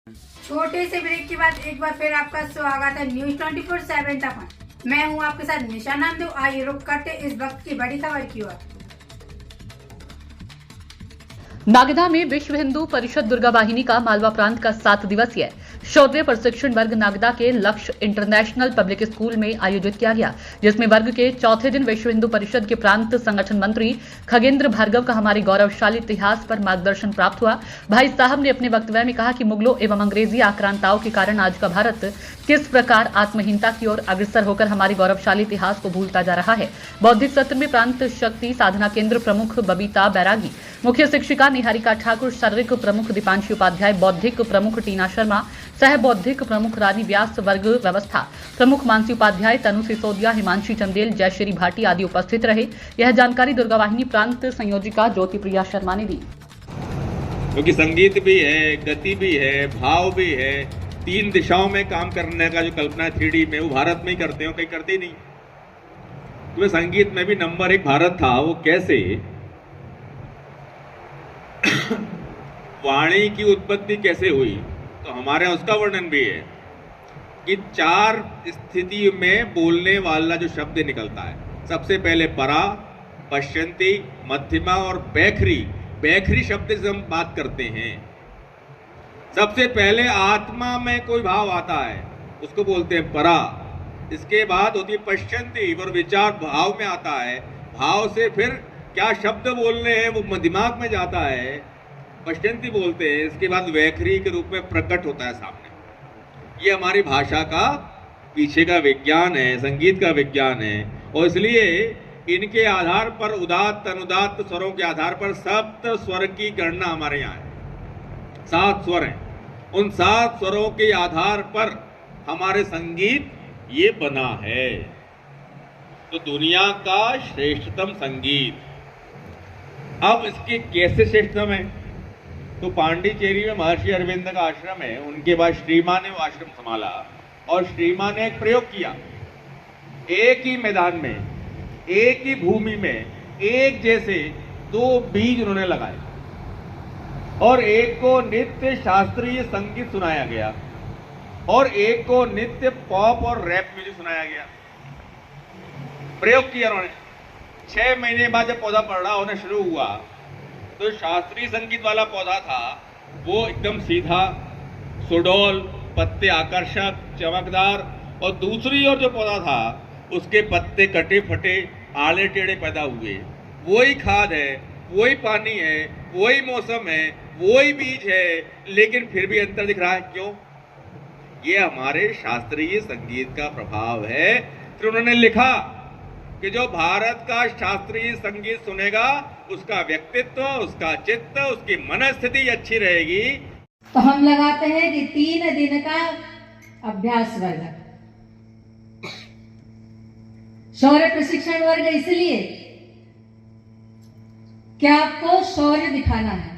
छोटे से ब्रेक के बाद एक बार फिर आपका स्वागत है न्यूज 24/7 तक। मैं हूं आपके साथ निशा नामदेव। आइए रुक करते इस वक्त की बड़ी खबर की ओर। नागदा में विश्व हिंदू परिषद दुर्गा वाहिनी का मालवा प्रांत का 7 दिवसीय शौर्य प्रशिक्षण वर्ग नागदा के लक्ष्य इंटरनेशनल पब्लिक स्कूल में आयोजित किया गया, जिसमें वर्ग के चौथे दिन विश्व हिंदू परिषद के प्रांत संगठन मंत्री खगेंद्र भार्गव का हमारे गौरवशाली इतिहास पर मार्गदर्शन प्राप्त हुआ। भाई साहब ने अपने वक्तव्य में कहा कि मुगलों एवं अंग्रेजी आक्रांताओं के कारण आज का भारत किस प्रकार आत्महीनता की ओर अग्रसर होकर हमारे गौरवशाली इतिहास को भूलता जा रहा है। बौद्धिक सत्र में प्रांत शक्ति साधना केंद्र प्रमुख बबीता बैरागी, मुख्य शिक्षिका निहारिका ठाकुर, शारीरिक प्रमुख दीपांशी उपाध्याय, बौद्धिक प्रमुख टीना शर्मा, सह बौद्धिक प्रमुख रानी व्यास, वर्ग व्यवस्था प्रमुख मानसी उपाध्याय, तनु सिसोदिया, हिमांशी चंदेल, जयश्री भाटी आदि उपस्थित रहे। यह जानकारी दुर्गा वाहिनी प्रांत संयोजिका ज्योति प्रिया शर्मा ने दी। क्योंकि संगीत भी है, गति भी है, भाव भी है, 3 दिशाओं में काम करने का जो कल्पना है 3D में, वो भारत में ही करते हो, कहीं करते ही नहीं। तो संगीत में भी नंबर 1 भारत था। वो कैसे? वाणी की उत्पत्ति कैसे हुई, तो हमारे यहाँ उसका वर्णन भी है कि 4 स्थिति में बोलने वाला जो शब्द निकलता है। सबसे पहले परा, पश्यंती, मध्यमा और बैखरी। बैखरी शब्द से हम बात करते हैं। सबसे पहले आत्मा में कोई भाव आता है, उसको बोलते हैं परा। इसके बाद होती है पश्यंती, और विचार भाव में आता है। भाव से फिर क्या शब्द बोलने हैं वो दिमाग में जाता है, पश्यंती बोलते हैं। इसके बाद वैखरी के रूप में प्रकट होता है सामने। ये हमारी भाषा का पीछे का विज्ञान है, संगीत का विज्ञान है। और इसलिए इनके आधार पर उदात्त अनुदात्त स्वरों के आधार पर सप्त स्वर की गणना हमारे यहाँ है। 7 स्वर हैं। उन 7 स्वरों के आधार पर हमारे संगीत ये बना है। तो दुनिया का श्रेष्ठतम संगीत। अब इसके कैसे श्रेष्ठतम है? तो पांडिचेरी में महर्षि अरविंद का आश्रम है। उनके बाद श्रीमान ने वो आश्रम संभाला और श्रीमान ने एक प्रयोग किया। एक ही मैदान में, एक ही भूमि में, एक जैसे 2 बीज उन्होंने लगाए और एक को नित्य शास्त्रीय संगीत सुनाया गया और एक को नित्य पॉप और रैप म्यूजिक सुनाया गया। प्रयोग किया उन्होंने। 6 महीने बाद जब पौधा बड़ा होना शुरू हुआ तो शास्त्रीय संगीत वाला पौधा था वो एकदम सीधा, सुडौल, पत्ते आकर्षक, चमकदार। और दूसरी ओर जो पौधा था उसके पत्ते कटे फटे, आड़े टेढ़े पैदा हुए। वही खाद है, वही पानी है, वही मौसम है, वही बीज है, लेकिन फिर भी अंतर दिख रहा है। क्यों? ये हमारे शास्त्रीय संगीत का प्रभाव है। फिर उन्होंने लिखा कि जो भारत का शास्त्रीय संगीत सुनेगा उसका व्यक्तित्व, उसका चित्त, उसकी मनस्थिति अच्छी रहेगी। तो हम लगाते हैं कि 3 दिन का अभ्यास वर्ग, शौर्य प्रशिक्षण वर्ग, इसलिए कि आपको शौर्य दिखाना है,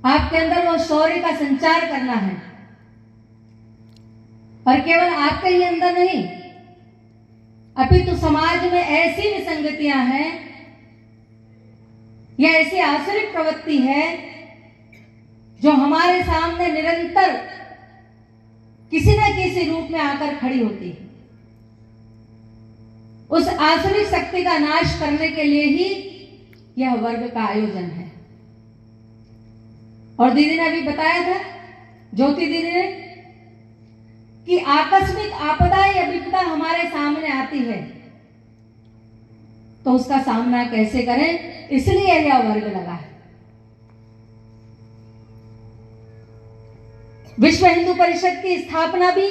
आपके अंदर वो शौर्य का संचार करना है। और केवल आपके ही अंदर नहीं, अपितु समाज में ऐसी विसंगतियां हैं या ऐसी आसुरिक प्रवृत्ति है जो हमारे सामने निरंतर किसी न किसी रूप में आकर खड़ी होती है। उस आसुरिक शक्ति का नाश करने के लिए ही यह वर्ग का आयोजन है। और दीदी ने अभी बताया था, ज्योति दीदी ने, कि आकस्मिक आपदा या विपदा हमारे सामने आती है तो उसका सामना कैसे करें, इसलिए यह वर्ग लगा है। विश्व हिंदू परिषद की स्थापना भी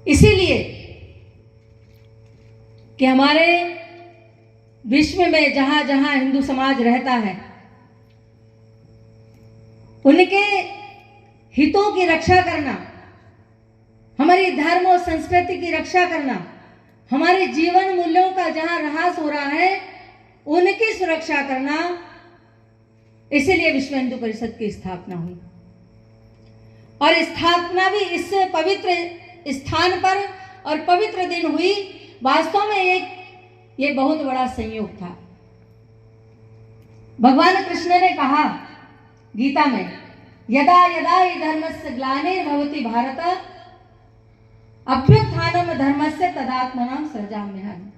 इसीलिए कि हमारे विश्व में जहां जहां हिंदू समाज रहता है उनके हितों की रक्षा करना, हमारी धर्म और संस्कृति की रक्षा करना, हमारे जीवन मूल्यों का जहां ह्रास हो रहा है उनकी सुरक्षा करना, इसलिए विश्व हिंदू परिषद की स्थापना हुई। और स्थापना भी इस पवित्र स्थान पर और पवित्र दिन हुई। वास्तव में ये बहुत बड़ा संयोग था। भगवान कृष्ण ने कहा गीता में, यदा यदा हि धर्मस्य ग्लानिर्भवति भारत अभ्युत्थानम धर्मस्य तदात्मनां सृजाम्यहम्।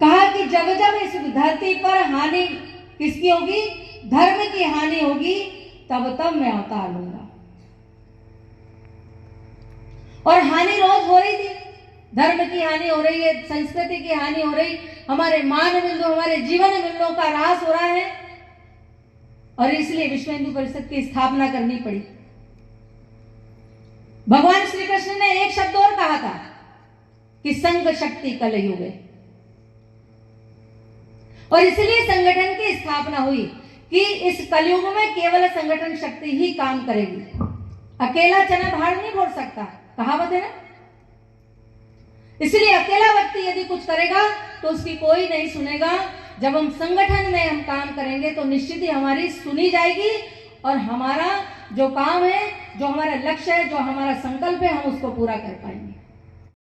कहा कि जब जब इस धरती पर हानि किसकी होगी, धर्म की हानि होगी, तब तब मैं अवतार लूंगा। और हानि रोज हो रही थी, धर्म की हानि हो रही है, संस्कृति की हानि हो रही, हमारे मान मूल्यों, हमारे जीवन मूल्यों का ह्रास हो रहा है, और इसलिए विश्व हिंदू परिषद की स्थापना करनी पड़ी। भगवान श्री कृष्ण ने एक शब्द और कहा था कि संघ शक्ति कलयुग है, और इसलिए संगठन की स्थापना हुई कि इस कलयुग में केवल संगठन शक्ति ही काम करेगी, अकेला चना भाड़ नहीं फोड़ सकता, कहावत है ना। इसलिए अकेला व्यक्ति यदि कुछ करेगा तो उसकी कोई नहीं सुनेगा। जब हम संगठन में हम काम करेंगे तो निश्चित ही हमारी सुनी जाएगी, और हमारा जो काम है, जो हमारा लक्ष्य है, जो हमारा संकल्प है, हम उसको पूरा कर पाएंगे।